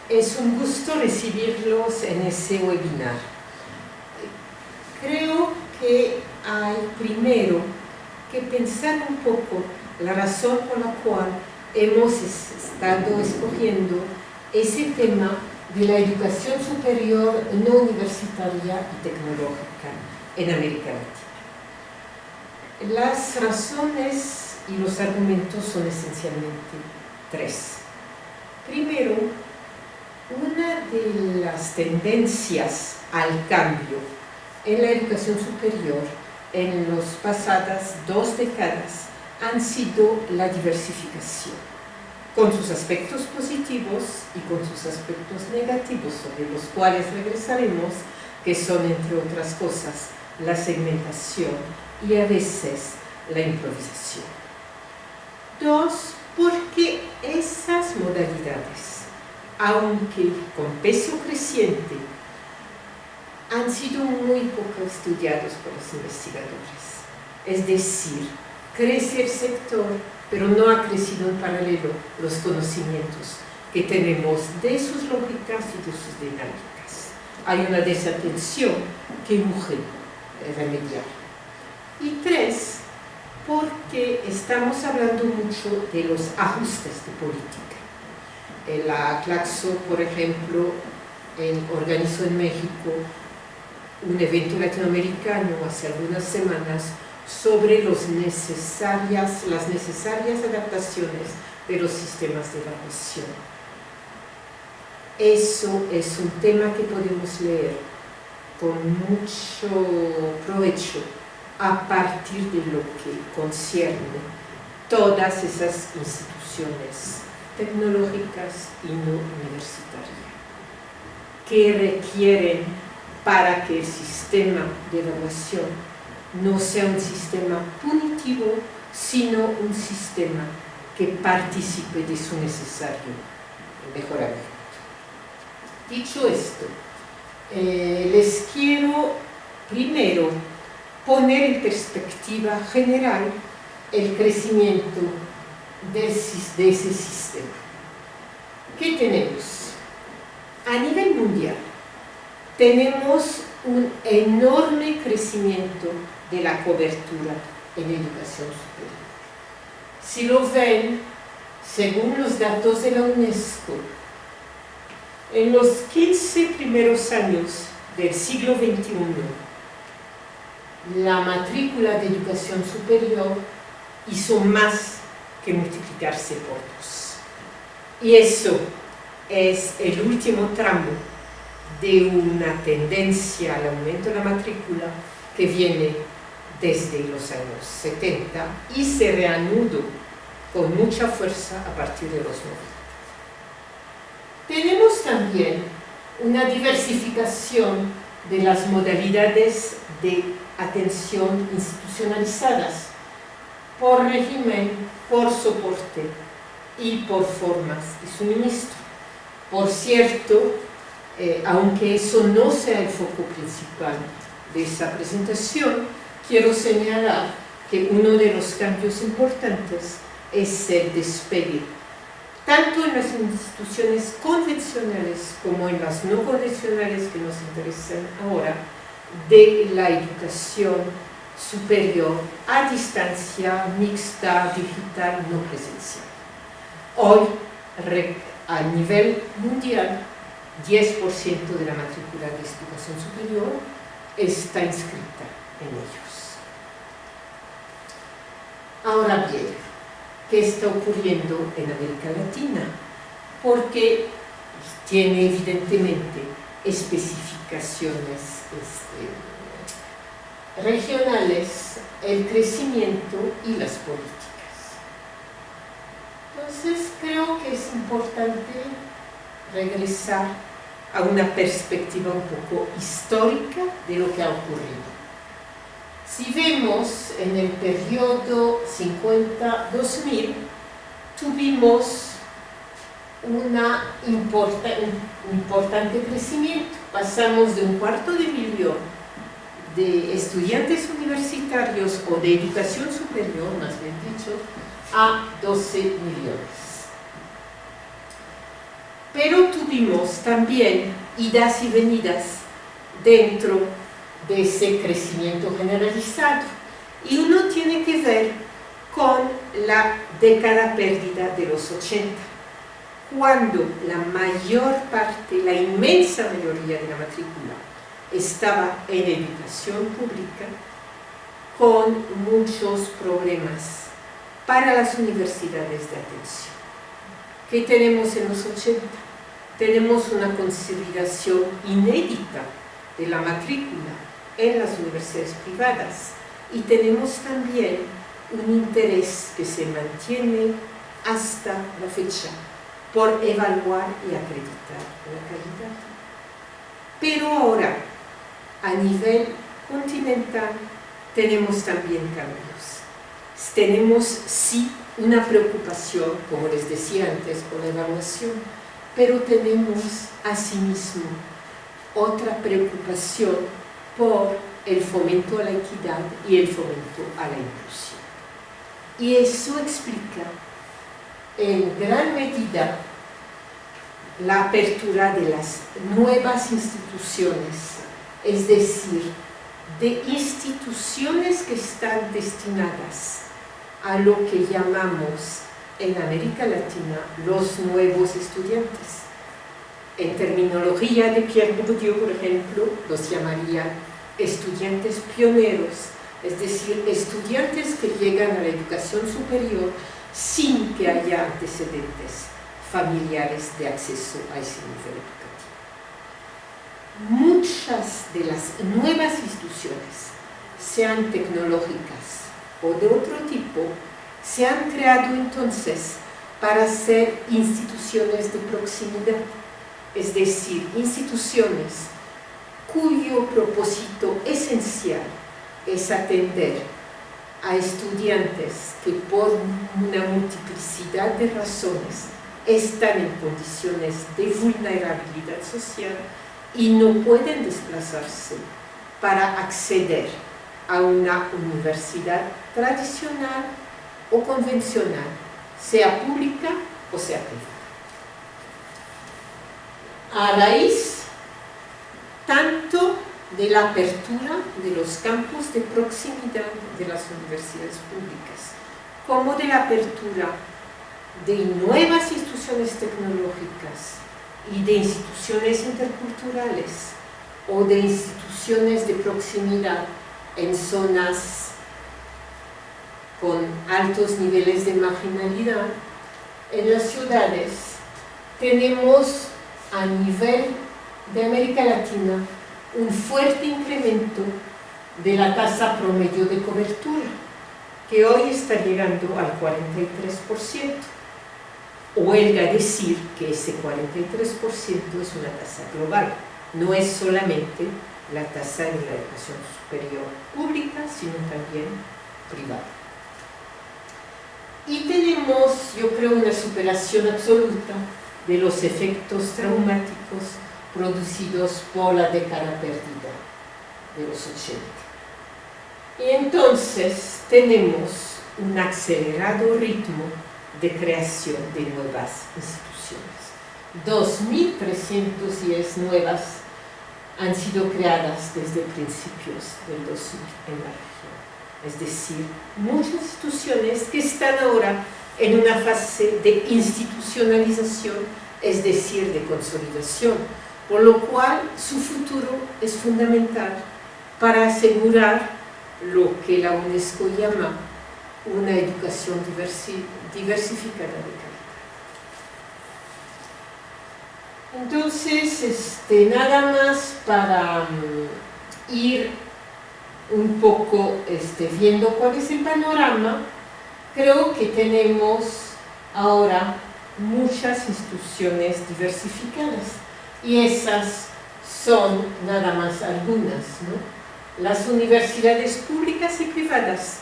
Es un gusto recibirlos en ese webinar. Creo que hay primero que pensar un poco la razón por la cual hemos estado escogiendo ese tema de la educación superior no universitaria y tecnológica en América Latina. Las razones y los argumentos son esencialmente tres. Primero, una de las tendencias al cambio en la educación superior en las pasadas 2 décadas han sido la diversificación, con sus aspectos positivos y con sus aspectos negativos, sobre los cuales regresaremos, que son, entre otras cosas, la segmentación y a veces la improvisación. 2, porque esas modalidades, aunque con peso creciente, han sido muy poco estudiados por los investigadores. Es decir, crece el sector, pero no ha crecido en paralelo los conocimientos que tenemos de sus lógicas y de sus dinámicas. Hay una desatención que urge remediar. Y 3, porque estamos hablando mucho de los ajustes de política. La Claxo, por ejemplo, organizó en México un evento latinoamericano hace algunas semanas sobre las necesarias adaptaciones de los sistemas de evaluación. Eso es un tema que podemos leer con mucho provecho a partir de lo que concierne todas esas instituciones tecnológicas y no universitarias, que requieren, para que el sistema de evaluación no sea un sistema punitivo, sino un sistema que participe de su necesario mejoramiento. Dicho esto, les quiero primero poner en perspectiva general el crecimiento de ese sistema. ¿Qué tenemos? A nivel mundial, tenemos un enorme crecimiento de la cobertura en educación superior. Si lo ven, según los datos de la UNESCO, en los 15 primeros años del siglo XXI, la matrícula de educación superior hizo más que multiplicarse por 2. Y eso es el último tramo de una tendencia al aumento de la matrícula que viene desde los años 70 y se reanudó con mucha fuerza a partir de los 90. Tenemos también una diversificación de las modalidades de atención institucionalizadas por régimen, por soporte y por formas de suministro. Por cierto, aunque eso no sea el foco principal de esa presentación, quiero señalar que uno de los cambios importantes es el despegue, tanto en las instituciones convencionales como en las no convencionales que nos interesan ahora, de la educación superior a distancia, mixta, digital, no presencial. Hoy, a nivel mundial, 10% de la matrícula de educación superior está inscrita en ellos. Ahora bien, ¿qué está ocurriendo en América Latina? Porque tiene evidentemente especificaciones regionales, el crecimiento y las políticas. Entonces creo que es importante regresar a una perspectiva un poco histórica de lo que ha ocurrido. Si vemos en el periodo 50-2000, tuvimos un importante crecimiento. Pasamos de 250.000 de estudiantes universitarios o de educación superior, más bien dicho, a 12 millones. Pero tuvimos también idas y venidas dentro de ese crecimiento generalizado. Y uno tiene que ver con la década perdida de los 80, cuando la mayor parte, la inmensa mayoría de la matrícula estaba en educación pública, con muchos problemas para las universidades de atención. ¿Qué tenemos en los 80? Tenemos una consolidación inédita de la matrícula en las universidades privadas y tenemos también un interés que se mantiene hasta la fecha por evaluar y acreditar la calidad. Pero ahora, a nivel continental, tenemos también cambios. Tenemos, sí, una preocupación, como les decía antes, por la evaluación, pero tenemos asimismo otra preocupación por el fomento a la equidad y el fomento a la inclusión. Y eso explica en gran medida la apertura de las nuevas instituciones, es decir, de instituciones que están destinadas a lo que llamamos en América Latina los nuevos estudiantes. En terminología de Pierre Bourdieu, por ejemplo, los llamaría estudiantes pioneros, es decir, estudiantes que llegan a la educación superior sin que haya antecedentes familiares de acceso a ese nivel educativo. Muchas de las nuevas instituciones, sean tecnológicas o de otro tipo, se han creado entonces para ser instituciones de proximidad, es decir, instituciones cuyo propósito esencial es atender a estudiantes que por una multiplicidad de razones están en condiciones de vulnerabilidad social y no pueden desplazarse para acceder a una universidad tradicional o convencional, sea pública o sea privada. A raíz tanto de la apertura de los campus de proximidad de las universidades públicas, como de la apertura de nuevas instituciones tecnológicas y de instituciones interculturales o de instituciones de proximidad en zonas con altos niveles de marginalidad, en las ciudades tenemos a nivel de América Latina un fuerte incremento de la tasa promedio de cobertura, que hoy está llegando al 43%. Huelga decir que ese 43% es una tasa global, no es solamente la tasa de la educación superior pública, sino también privada. Y tenemos, yo creo, una superación absoluta de los efectos traumáticos producidos por la década perdida de los 80. Y entonces tenemos un acelerado ritmo de creación de nuevas instituciones. 2.310 nuevas han sido creadas desde principios del 2000 en la región. Es decir, muchas instituciones que están ahora en una fase de institucionalización, es decir, de consolidación, por lo cual su futuro es fundamental para asegurar lo que la UNESCO llama una educación diversificada de calidad. Entonces, nada más para ir un poco viendo cuál es el panorama, creo que tenemos ahora muchas instituciones diversificadas y esas son nada más algunas, ¿no? Las universidades públicas y privadas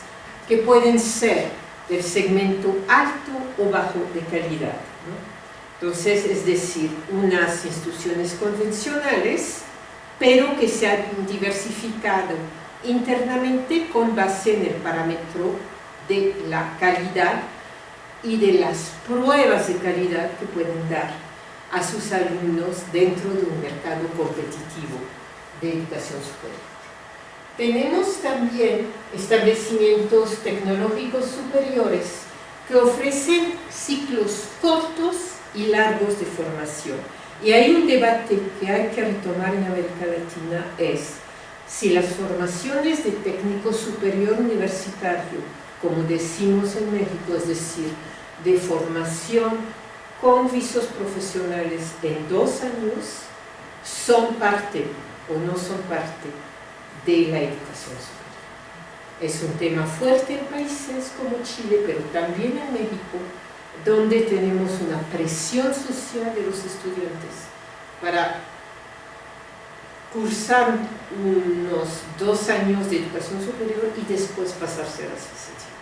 que pueden ser del segmento alto o bajo de calidad, ¿no? Entonces, es decir, unas instituciones convencionales, pero que se han diversificado internamente con base en el parámetro de la calidad y de las pruebas de calidad que pueden dar a sus alumnos dentro de un mercado competitivo de educación superior. Tenemos también establecimientos tecnológicos superiores que ofrecen ciclos cortos y largos de formación. Y hay un debate que hay que retomar en América Latina, es si las formaciones de técnico superior universitario, como decimos en México, es decir, de formación con visos profesionales en 2 años, son parte o no son parte de la educación superior. Es un tema fuerte en países como Chile, pero también en México, donde tenemos una presión social de los estudiantes para cursar unos 2 años de educación superior y después pasarse a las licenciaturas.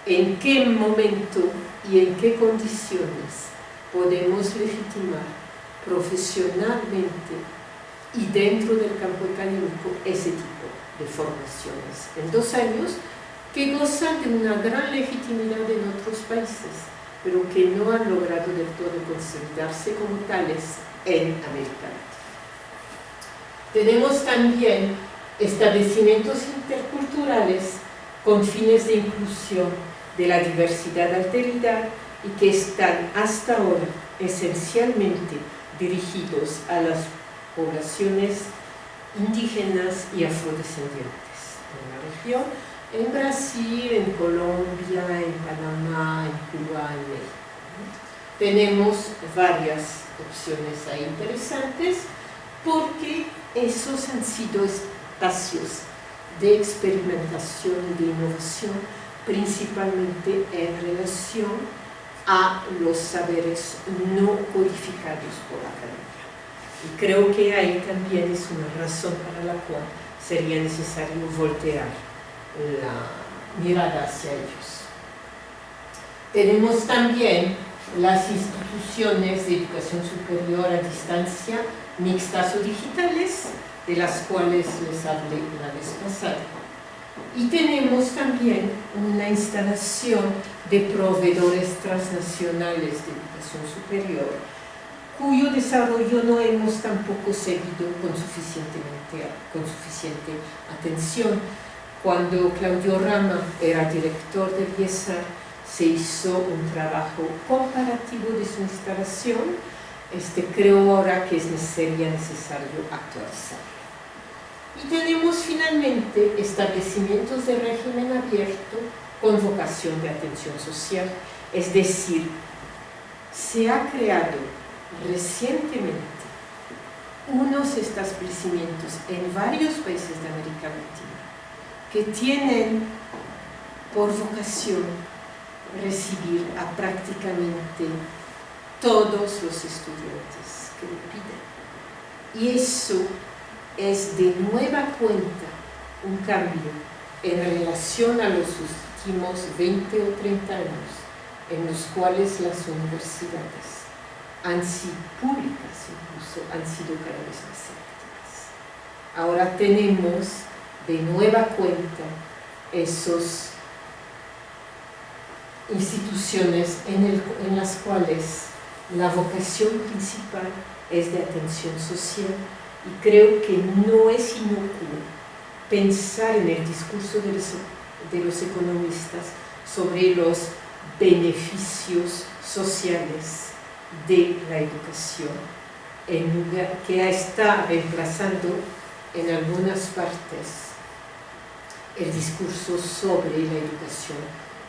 ¿En qué momento y en qué condiciones podemos legitimar profesionalmente y dentro del campo académico ese tipo de formaciones en 2 años que gozan de una gran legitimidad en otros países, pero que no han logrado del todo consolidarse como tales en América Latina? Tenemos también establecimientos interculturales con fines de inclusión de la diversidad alteridad y que están hasta ahora esencialmente dirigidos a las poblaciones indígenas y afrodescendientes en la región, en Brasil, en Colombia, en Panamá, en Cuba, en México. Tenemos varias opciones ahí interesantes porque esos han sido espacios de experimentación y de innovación, principalmente en relación a los saberes no codificados por la academia. Y creo que ahí también es una razón para la cual sería necesario voltear la mirada hacia ellos. Tenemos también las instituciones de educación superior a distancia, mixtas o digitales, de las cuales les hablé la vez pasada. Y tenemos también una instalación de proveedores transnacionales de educación superior, cuyo desarrollo no hemos tampoco seguido con suficiente atención. Cuando Claudio Rama era director del IESAR, se hizo un trabajo comparativo de su instalación. Creo ahora que sería necesario actualizarlo. Y tenemos finalmente establecimientos de régimen abierto con vocación de atención social, es decir, se ha creado recientemente unos establecimientos en varios países de América Latina que tienen por vocación recibir a prácticamente todos los estudiantes que lo piden. Y eso es de nueva cuenta un cambio en relación a los últimos 20 o 30 años en los cuales las universidades han sido públicas, incluso han sido cada vez más selectivas. Ahora tenemos de nueva cuenta esas instituciones en las cuales la vocación principal es de atención social, y creo que no es inocuo pensar en el discurso de los economistas sobre los beneficios sociales de la educación, en lugar que está reemplazando en algunas partes el discurso sobre la educación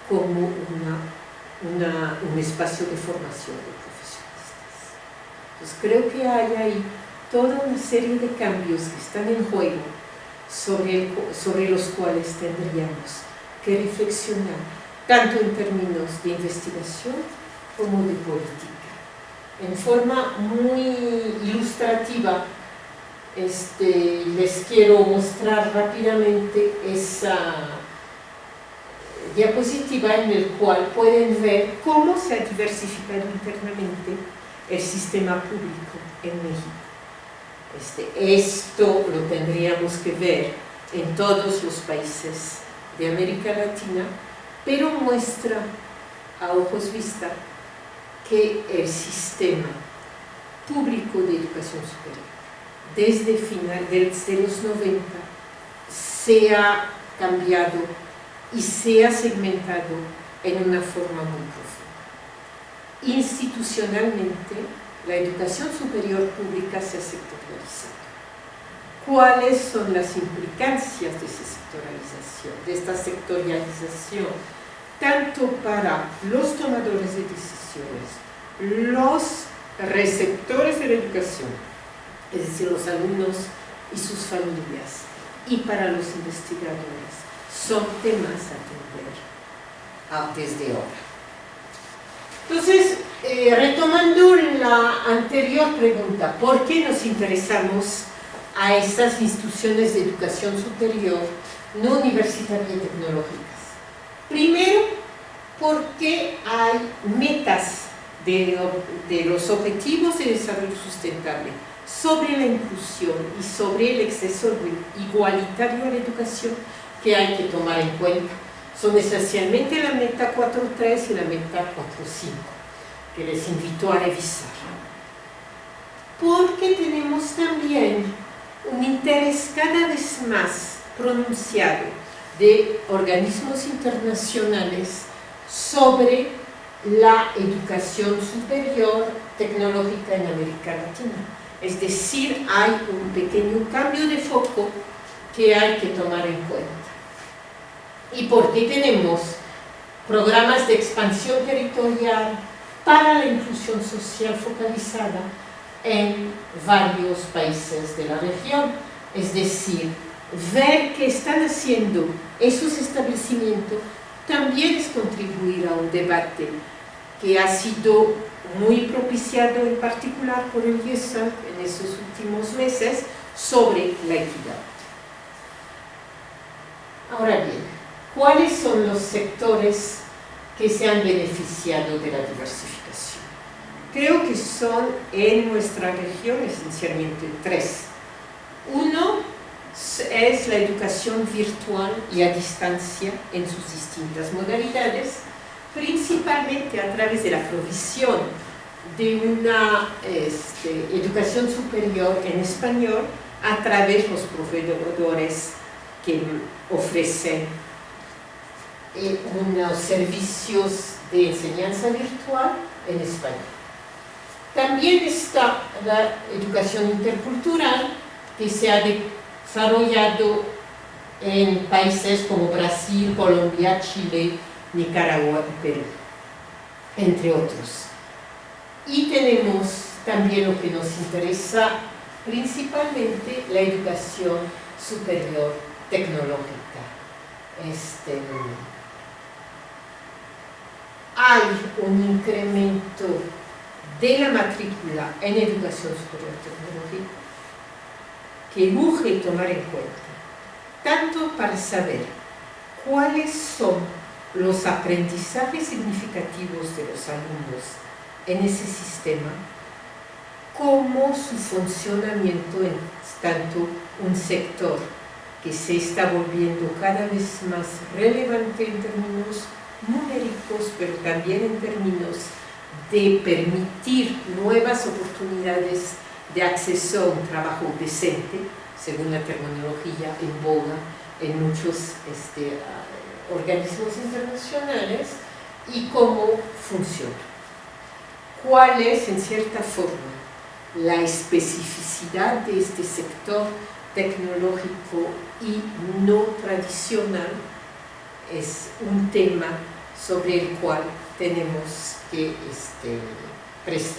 como un espacio de formación de profesionistas. Entonces creo que hay ahí toda una serie de cambios que están en juego sobre los cuales tendríamos que reflexionar, tanto en términos de investigación como de política. En forma muy ilustrativa, les quiero mostrar rápidamente esa diapositiva en la cual pueden ver cómo se ha diversificado internamente el sistema público en México. Esto lo tendríamos que ver en todos los países de América Latina, pero muestra a ojos vista que el sistema público de educación superior, desde los 90, se ha cambiado y se ha segmentado en una forma muy profunda. Institucionalmente, la educación superior pública se ha sectorializado. ¿Cuáles son las implicancias de esta sectorialización? Tanto para los tomadores de decisiones, los receptores de la educación, es decir, los alumnos y sus familias, y para los investigadores, son temas a atender desde ahora. Entonces, retomando la anterior pregunta, ¿por qué nos interesamos a estas instituciones de educación superior no universitaria y tecnológicas? Primero, porque hay metas de los objetivos de desarrollo sustentable sobre la inclusión y sobre el acceso igualitario a la educación que hay que tomar en cuenta. Son esencialmente la meta 4.3 y la meta 4.5, que les invito a revisar. Porque tenemos también un interés cada vez más pronunciado de organismos internacionales sobre la educación superior tecnológica en América Latina. Es decir, hay un pequeño cambio de foco que hay que tomar en cuenta. ¿Y por qué tenemos programas de expansión territorial para la inclusión social focalizada en varios países de la región? Es decir, ver qué están haciendo esos establecimientos también es contribuir a un debate que ha sido muy propiciado en particular por el IESAC en esos últimos meses sobre la equidad. Ahora bien, ¿cuáles son los sectores que se han beneficiado de la diversificación? Creo que son en nuestra región esencialmente tres. Uno es la educación virtual y a distancia en sus distintas modalidades, principalmente a través de la provisión de una educación superior en español a través de los proveedores que ofrecen unos servicios de enseñanza virtual en español. También está la educación intercultural, que se ha desarrollado en países como Brasil, Colombia, Chile, Nicaragua y Perú, entre otros. Y tenemos también lo que nos interesa principalmente, la educación superior tecnológica. Hay un incremento de la matrícula en educación superior tecnológica que urge tomar en cuenta, tanto para saber cuáles son los aprendizajes significativos de los alumnos en ese sistema, como su funcionamiento en tanto un sector que se está volviendo cada vez más relevante en términos numéricos, pero también en términos de permitir nuevas oportunidades de acceso a un trabajo decente, según la terminología en boga en muchos organismos internacionales, y cómo funciona. ¿Cuál es, en cierta forma, la especificidad de este sector tecnológico y no tradicional? Es un tema sobre el cual tenemos que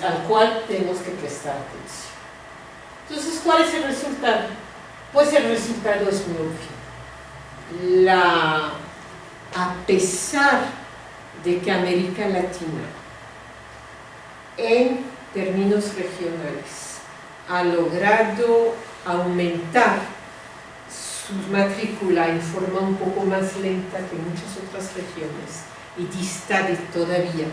al cual tenemos que prestar atención. Entonces, ¿cuál es el resultado? Pues el resultado es muy obvio. A pesar de que América Latina, en términos regionales, ha logrado aumentar su matrícula en forma un poco más lenta que muchas otras regiones y dista todavía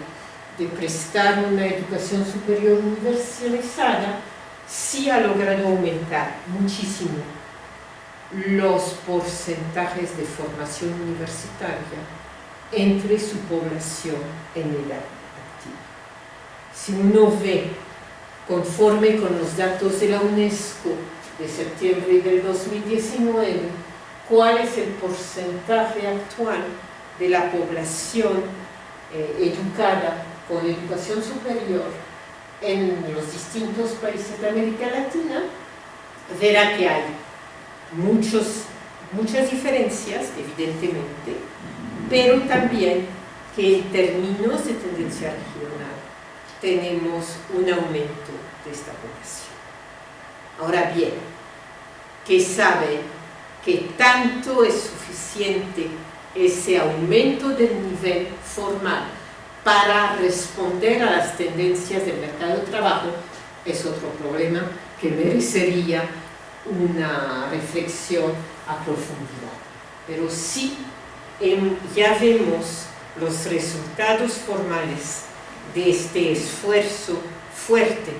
de prestar una educación superior universalizada, sí ha logrado aumentar muchísimo los porcentajes de formación universitaria entre su población en edad activa. si uno ve, conforme con los datos de la UNESCO de septiembre del 2019, cuál es el porcentaje actual de la población educada con educación superior en los distintos países de América Latina, verá que hay muchas diferencias, evidentemente, pero también que en términos de tendencia regional tenemos un aumento de esta población. Ahora bien, que saben que tanto es suficiente ese aumento del nivel formal para responder a las tendencias del mercado de trabajo, es otro problema que merecería una reflexión a profundidad. Pero sí, ya vemos los resultados formales de este esfuerzo fuerte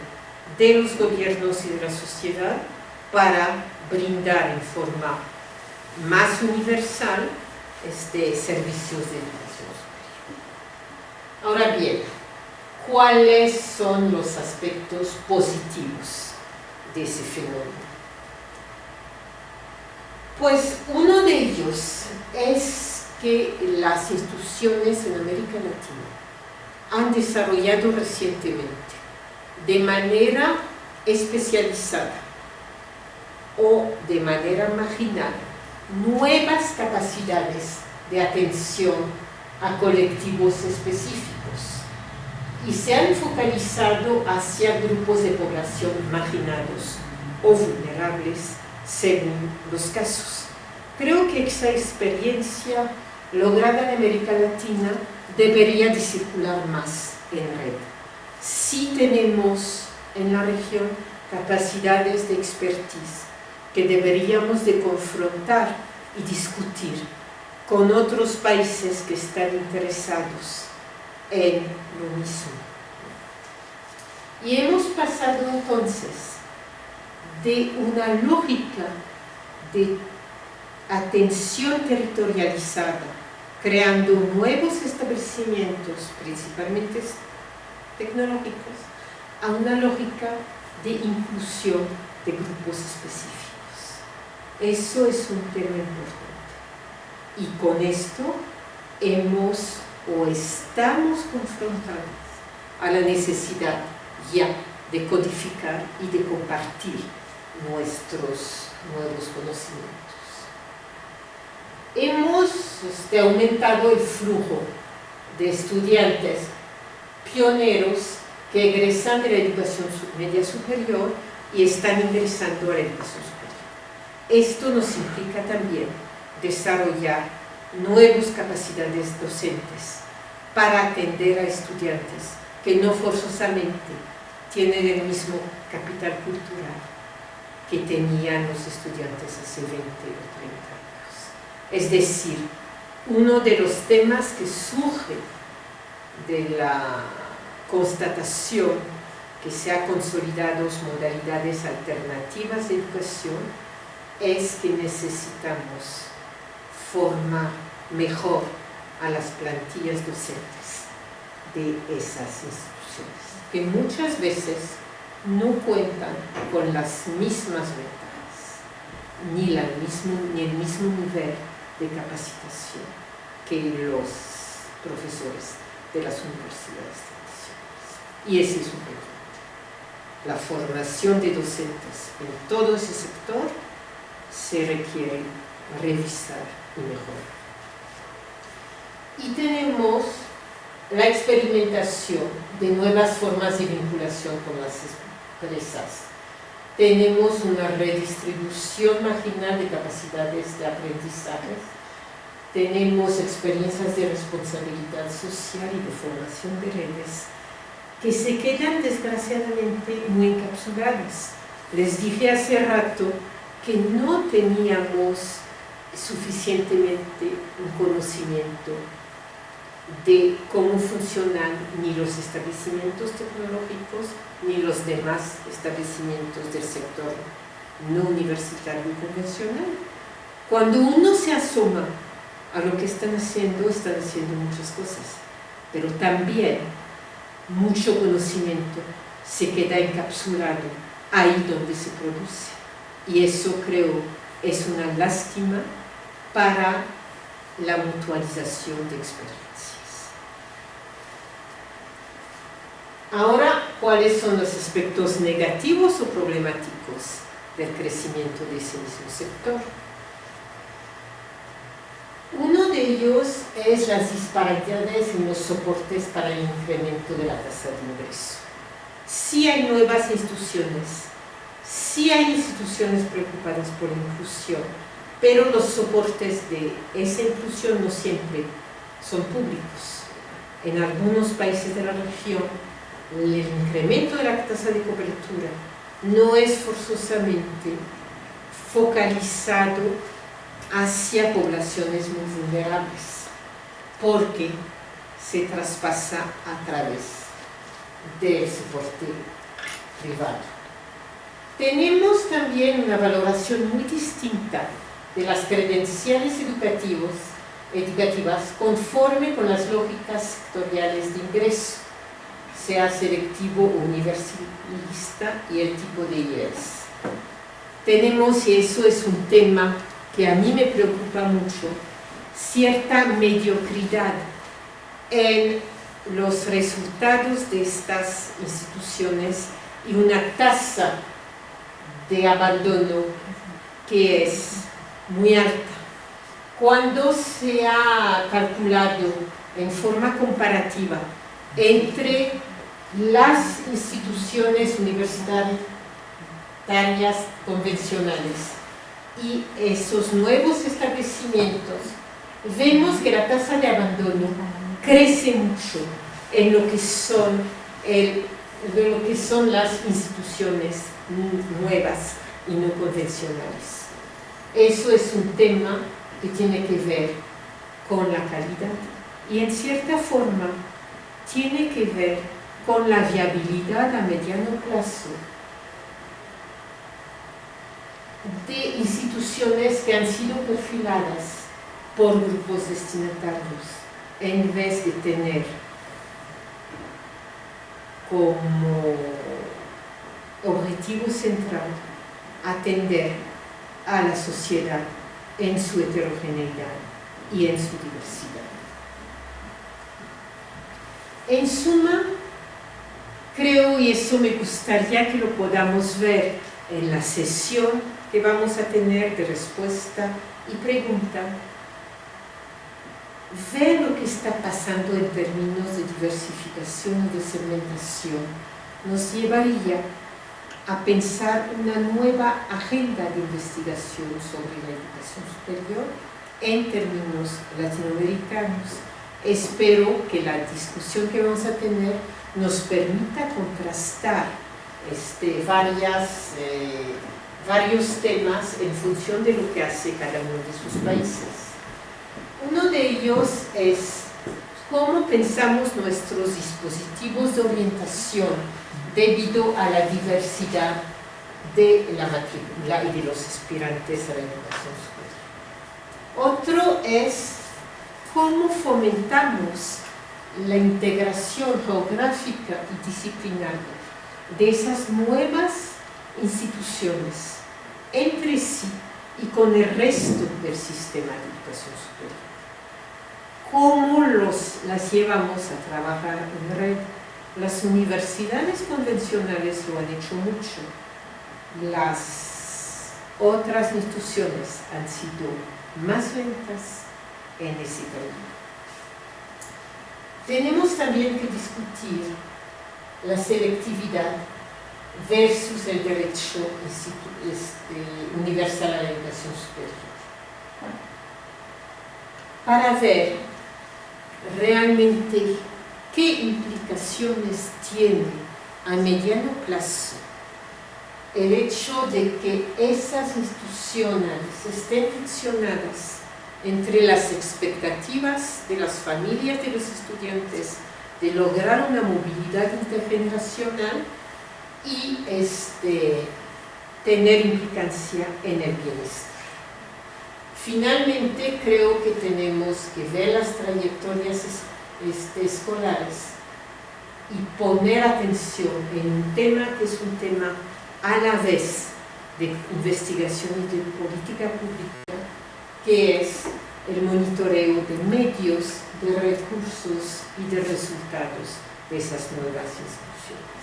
de los gobiernos y de la sociedad para brindar en forma más universal servicios de educación superior. Ahora bien, ¿cuáles son los aspectos positivos de ese fenómeno? Pues uno de ellos es que las instituciones en América Latina han desarrollado recientemente, de manera especializada o de manera marginal, nuevas capacidades de atención a colectivos específicos y se han focalizado hacia grupos de población marginados o vulnerables según los casos. Creo que esa experiencia lograda en América Latina debería de circular más en red. Sí tenemos en la región capacidades de expertise que deberíamos de confrontar y discutir con otros países que están interesados en lo mismo. Y hemos pasado entonces de una lógica de atención territorializada, creando nuevos establecimientos, principalmente tecnológicos, a una lógica de inclusión de grupos específicos. Eso es un tema importante. Y con esto estamos confrontados a la necesidad ya de codificar y de compartir nuestros nuevos conocimientos. Hemos aumentado el flujo de estudiantes pioneros que egresan de la educación media superior y están ingresando a la educación superior. Esto nos implica también desarrollar nuevas capacidades docentes para atender a estudiantes que no forzosamente tienen el mismo capital cultural que tenían los estudiantes hace 20 o 30 años. Es decir, uno de los temas que surge de la constatación que se han consolidado modalidades alternativas de educación es que necesitamos formar mejor a las plantillas docentes de esas instituciones, que muchas veces no cuentan con las mismas ventajas, ni el mismo nivel de capacitación que los profesores de las universidades tradicionales. Y ese es un reto. La formación de docentes en todo ese sector se requiere revisar y mejorar. Y tenemos la experimentación de nuevas formas de vinculación con las empresas. Tenemos una redistribución marginal de capacidades de aprendizaje. Tenemos experiencias de responsabilidad social y de formación de redes que se quedan desgraciadamente muy encapsuladas. Les dije hace rato que no teníamos suficientemente un conocimiento de cómo funcionan ni los establecimientos tecnológicos ni los demás establecimientos del sector no universitario y convencional. Cuando uno se asoma a lo que están haciendo muchas cosas, pero también mucho conocimiento se queda encapsulado ahí donde se produce. Y eso creo es una lástima para la mutualización de experiencias. Ahora, ¿cuáles son los aspectos negativos o problemáticos del crecimiento de ese mismo sector? Uno de ellos es las disparidades en los soportes para el incremento de la tasa de ingreso. Sí hay nuevas instituciones, sí hay instituciones preocupadas por la inclusión, pero los soportes de esa inclusión no siempre son públicos. En algunos países de la región, el incremento de la tasa de cobertura no es forzosamente focalizado hacia poblaciones muy vulnerables, porque se traspasa a través del soporte privado. Tenemos también una valoración muy distinta de las credenciales educativas conforme con las lógicas sectoriales de ingreso, sea selectivo o universalista, y el tipo de IELTS. Tenemos, y eso es un tema que a mí me preocupa mucho, cierta mediocridad en los resultados de estas instituciones y una tasa de abandono que es muy alta. Cuando se ha calculado en forma comparativa entre las instituciones universitarias convencionales y esos nuevos establecimientos, vemos que la tasa de abandono crece mucho en lo que son, las instituciones nuevas y no convencionales. Eso es un tema que tiene que ver con la calidad y en cierta forma tiene que ver con la viabilidad a mediano plazo de instituciones que han sido perfiladas por grupos destinatarios, en vez de tener como objetivo central atender a la sociedad en su heterogeneidad y en su diversidad. En suma, creo, y eso me gustaría que lo podamos ver en la sesión que vamos a tener de respuesta y pregunta, ver lo que está pasando en términos de diversificación y de segmentación nos llevaría a pensar una nueva agenda de investigación sobre la educación superior en términos latinoamericanos. Espero que la discusión que vamos a tener nos permita contrastar varios temas en función de lo que hace cada uno de sus países. Uno de ellos es cómo pensamos nuestros dispositivos de orientación debido a la diversidad de la matrícula y de los aspirantes a la educación superior. Otro es cómo fomentamos la integración geográfica y disciplinaria de esas nuevas instituciones entre sí y con el resto del sistema de educación superior. ¿Cómo las llevamos a trabajar en red? Las universidades convencionales lo han hecho mucho. Las otras instituciones han sido más lentas en ese camino. Tenemos también que discutir la selectividad versus el derecho universal a la educación superior, para ver realmente qué implicaciones tiene a mediano plazo el hecho de que esas instituciones estén friccionadas entre las expectativas de las familias de los estudiantes de lograr una movilidad intergeneracional y tener implicancia en el bienestar. Finalmente, creo que tenemos que ver las trayectorias escolares y poner atención en un tema que es un tema a la vez de investigación y de política pública, que es el monitoreo de medios, de recursos y de resultados de esas nuevas instituciones.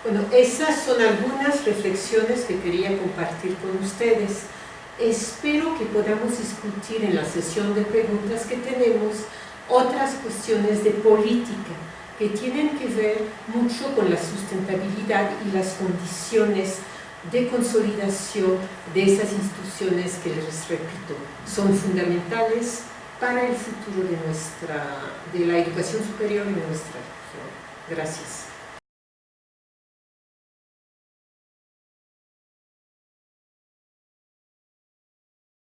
Bueno, esas son algunas reflexiones que quería compartir con ustedes. Espero que podamos discutir en la sesión de preguntas que tenemos otras cuestiones de política que tienen que ver mucho con la sustentabilidad y las condiciones de consolidación de esas instituciones que, les repito, son fundamentales para el futuro de la educación superior en nuestra región. Gracias.